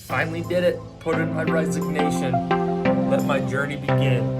Finally did it. Put in my resignation. Let my journey begin.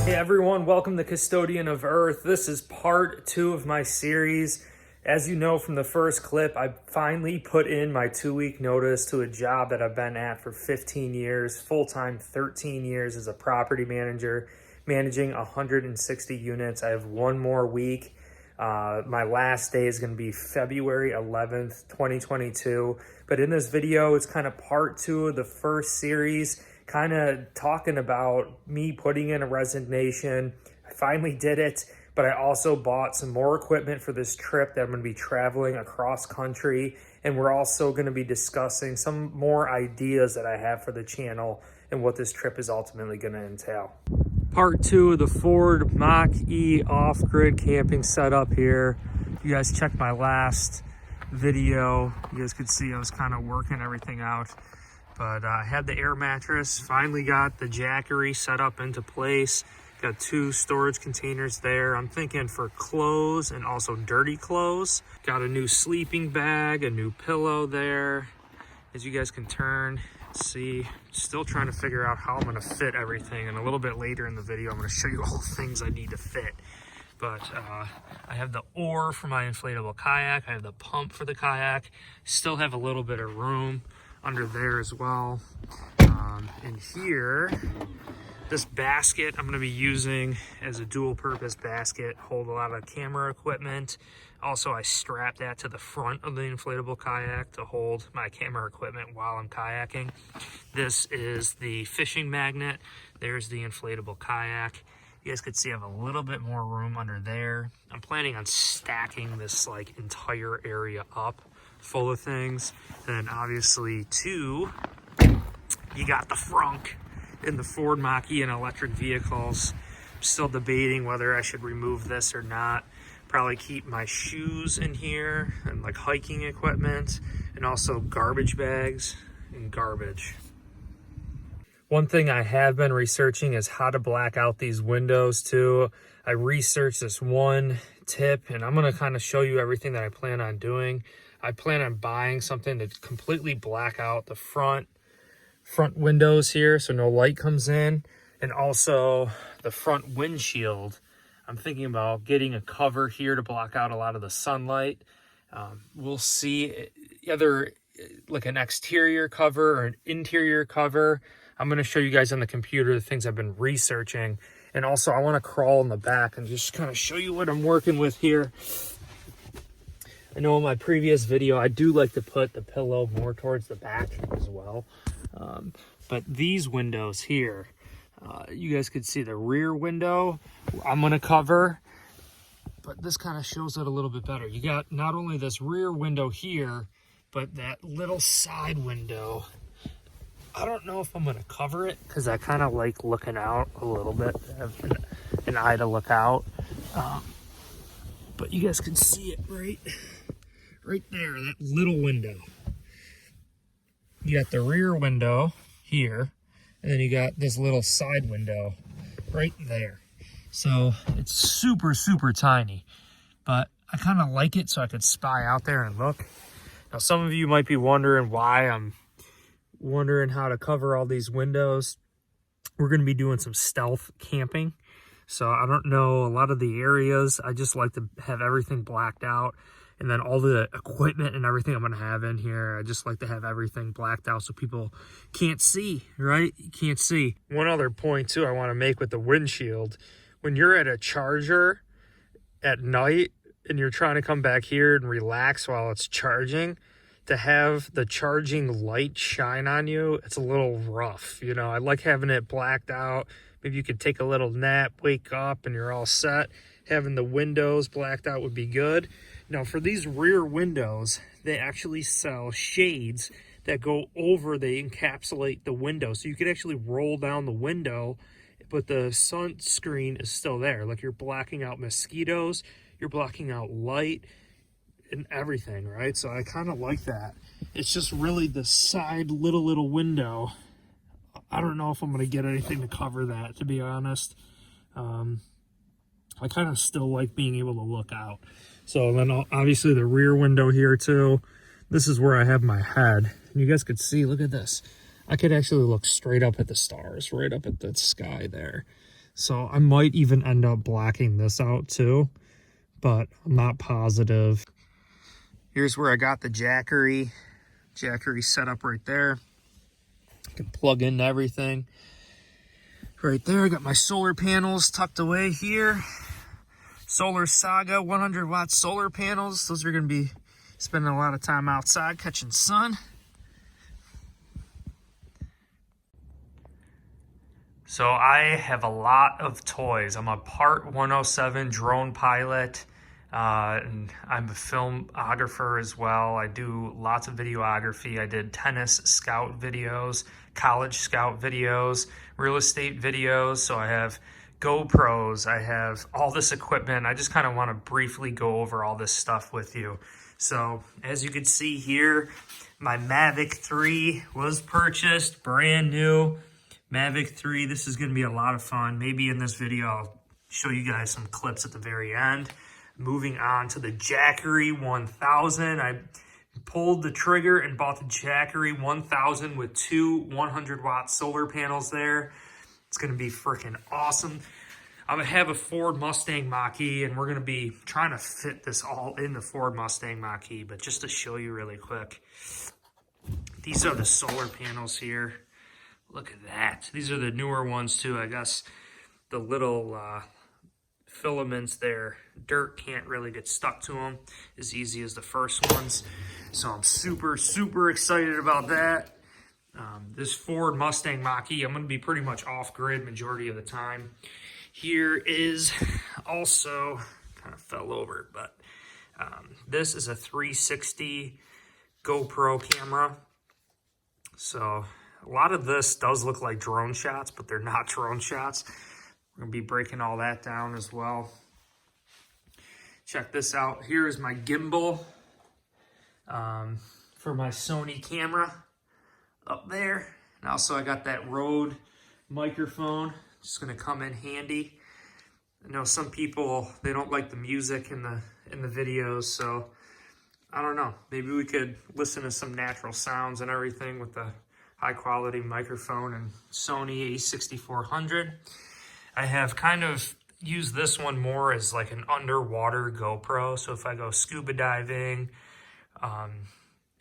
Hey everyone, welcome to Custodian of Earth. This is part 2 of my series. As you know from the first clip, I finally put in my 2-week notice to a job that I've been at for 15 years, full-time 13 years as a property manager, managing 160 units. I have one more week. My last day is going to be February 11th, 2022. But in this video, it's kind of part 2 of the first series, kind of talking about me putting in a resignation. I finally did it. But I also bought some more equipment for this trip that I'm going to be traveling across country. And we're also going to be discussing some more ideas that I have for the channel and what this trip is ultimately going to entail. Part 2 of the Ford Mach-e off-grid camping setup here. You guys checked my last video. You guys could see I was kind of working everything out. But I had the air mattress, finally got the Jackery set up into place. Got 2 storage containers there. I'm thinking for clothes and also dirty clothes. Got a new sleeping bag, a new pillow there. As you guys can turn, see, still trying to figure out how I'm gonna fit everything. And a little bit later in the video, I'm gonna show you all the things I need to fit. But I have the oar for my inflatable kayak. I have the pump for the kayak. Still have a little bit of room under there as well. And here, this basket I'm going to be using as a dual purpose basket, hold a lot of camera equipment. Also, I strap that to the front of the inflatable kayak to hold my camera equipment while I'm kayaking. This is the fishing magnet. There's the inflatable kayak. You guys could see I have a little bit more room under there. I'm planning on stacking this like entire area up full of things. And then obviously too, you got the frunk in the Ford Mach-e and electric vehicles. I'm still debating whether I should remove this or not. Probably keep my shoes in here and like hiking equipment and also garbage bags and garbage. One thing I have been researching is how to black out these windows too. I researched this one tip and I'm gonna kind of show you everything that I plan on doing. I plan on buying something to completely black out the front windows here so no light comes in, and also the front windshield. I'm thinking about getting a cover here to block out a lot of the sunlight. We'll see, either like an exterior cover or an interior cover. I'm going to show you guys on the computer the things I've been researching, and also I want to crawl in the back and just kind of show you what I'm working with here. I know in my previous video I do like to put the pillow more towards the back as well. But these windows here, you guys could see the rear window I'm going to cover, but this kind of shows it a little bit better. You got not only this rear window here, but that little side window. I don't know if I'm going to cover it because I kind of like looking out a little bit, have an eye to look out. But you guys can see it right there, that little window. You got the rear window here, and then you got this little side window right there. So it's super, super tiny, but I kind of like it so I could spy out there and look. Now, some of you might be wondering why I'm wondering how to cover all these windows. We're going to be doing some stealth camping. So I don't know a lot of the areas. I just like to have everything blacked out. And then all the equipment and everything I'm going to have in here, I just like to have everything blacked out so people can't see, right? You can't see. One other point, too, I want to make with the windshield. When you're at a charger at night and you're trying to come back here and relax while it's charging, to have the charging light shine on you, it's a little rough. You know, I like having it blacked out. Maybe you could take a little nap, wake up, and you're all set. Having the windows blacked out would be good. Now, for these rear windows, they actually sell shades that go over, they encapsulate the window. So you could actually roll down the window, but the sunscreen is still there. Like, you're blocking out mosquitoes, you're blocking out light and everything, right? So I kind of like that. It's just really the side little window. I don't know if I'm going to get anything to cover that, to be honest. I kind of still like being able to look out. So then obviously the rear window here too. This is where I have my head. And you guys could see, look at this. I could actually look straight up at the stars, right up at the sky there. So I might even end up blacking this out too, but I'm not positive. Here's where I got the Jackery set up right there. I can plug into everything. Right there, I got my solar panels tucked away here. Solar Saga 100 watt solar panels. Those are going to be spending a lot of time outside catching sun. So I have a lot of toys. I'm a Part 107 drone pilot, and I'm a filmographer as well. I do lots of videography. I did tennis scout videos, college scout videos, real estate videos. So I have GoPros, I have all this equipment. I just kind of want to briefly go over all this stuff with you. So as you can see here, my Mavic 3 was purchased, brand new. Mavic 3, this is going to be a lot of fun. Maybe in this video, I'll show you guys some clips at the very end. Moving on to the Jackery 1000. I pulled the trigger and bought the Jackery 1000 with two 100 watt solar panels there. It's going to be freaking awesome. I'm going to have a Ford Mustang Mach-e, and we're going to be trying to fit this all in the Ford Mustang Mach-e. But just to show you really quick, these are the solar panels here. Look at that. These are the newer ones too. I guess the little filaments there, dirt can't really get stuck to them as easy as the first ones. So I'm super excited about that. This Ford Mustang Mach-e, I'm going to be pretty much off-grid majority of the time. Here is also, kind of fell over, but this is a 360 GoPro camera. So a lot of this does look like drone shots, but they're not drone shots. We're going to be breaking all that down as well. Check this out. Here is my gimbal for my Sony camera up there. And also I got that Rode microphone. Just going to come in handy. I know some people, they don't like the music in the videos, so I don't know. Maybe we could listen to some natural sounds and everything with the high quality microphone and Sony a6400. I have kind of used this one more as like an underwater GoPro. So if I go scuba diving,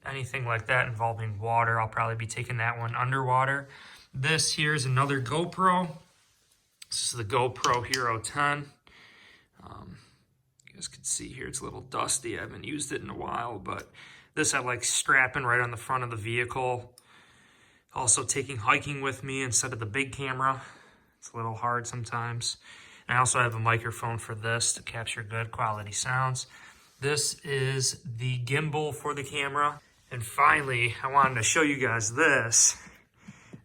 anything like that involving water, I'll probably be taking that one underwater. This here is another GoPro. This is the Gopro Hero 10. You guys can see here it's a little dusty. I haven't used it in a while, but this I like strapping right on the front of the vehicle. Also taking hiking with me instead of the big camera. It's a little hard sometimes. And I also have a microphone for this to capture good quality sounds. This is the gimbal for the camera. And finally, I wanted to show you guys this.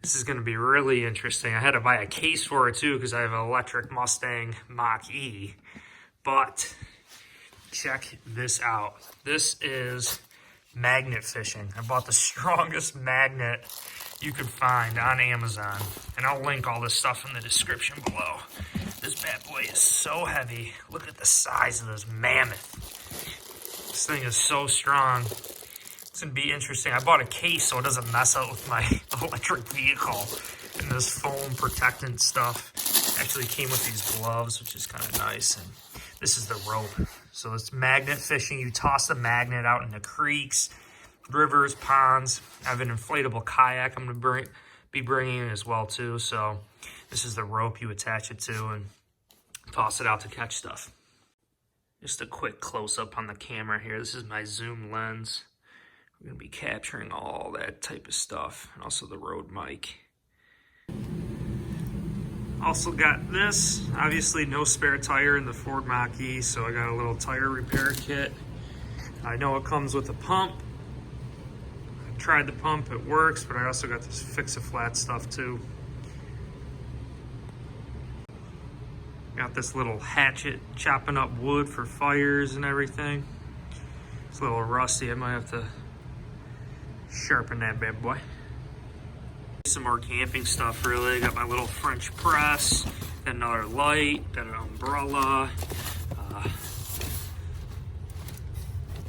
This is going to be really interesting. I had to buy a case for it too because I have an electric Mustang Mach-e. But check this out. This is magnet fishing. I bought the strongest magnet you can find on Amazon. And I'll link all this stuff in the description below. This bad boy is so heavy. Look at the size of this mammoth. This thing is so strong. It's going to be interesting. I bought a case so it doesn't mess up with my electric vehicle. And this foam protectant stuff actually came with these gloves, which is kind of nice. And this is the rope. So it's magnet fishing. You toss the magnet out into creeks, rivers, ponds. I have an inflatable kayak I'm going to be bringing in as well too. So this is the rope you attach it to and toss it out to catch stuff. Just a quick close-up on the camera here. This is my zoom lens. We're going to be capturing all that type of stuff, and also the Rode mic. Also got this. Obviously no spare tire in the Ford Mach-e, so I got a little tire repair kit. I know it comes with a pump. I tried the pump, it works, but I also got this fix-a-flat stuff too. Got this little hatchet chopping up wood for fires and everything. It's a little rusty. I might have to Sharpen that bad boy. Some more camping stuff really. Got my little French press, got another light, got an umbrella,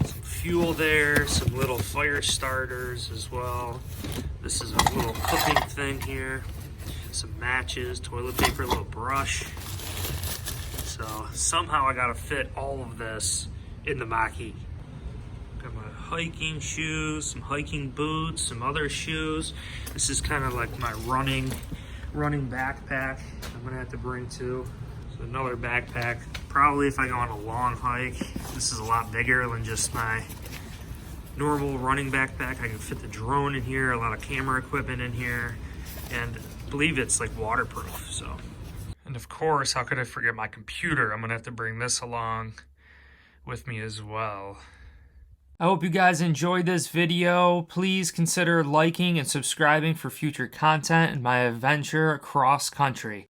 some fuel there, some little fire starters as well. This is a little cooking thing here. Some matches, toilet paper, a little brush. So somehow I gotta fit all of this in the Mache. Got my hiking shoes, some hiking boots, some other shoes. This is kind of like my running backpack I'm gonna have to bring too. So another backpack. Probably if I go on a long hike, this is a lot bigger than just my normal running backpack. I can fit the drone in here, a lot of camera equipment in here, and I believe it's like waterproof, so. And of course, how could I forget my computer? I'm gonna have to bring this along with me as well. I hope you guys enjoyed this video. Please consider liking and subscribing for future content in my adventure across country.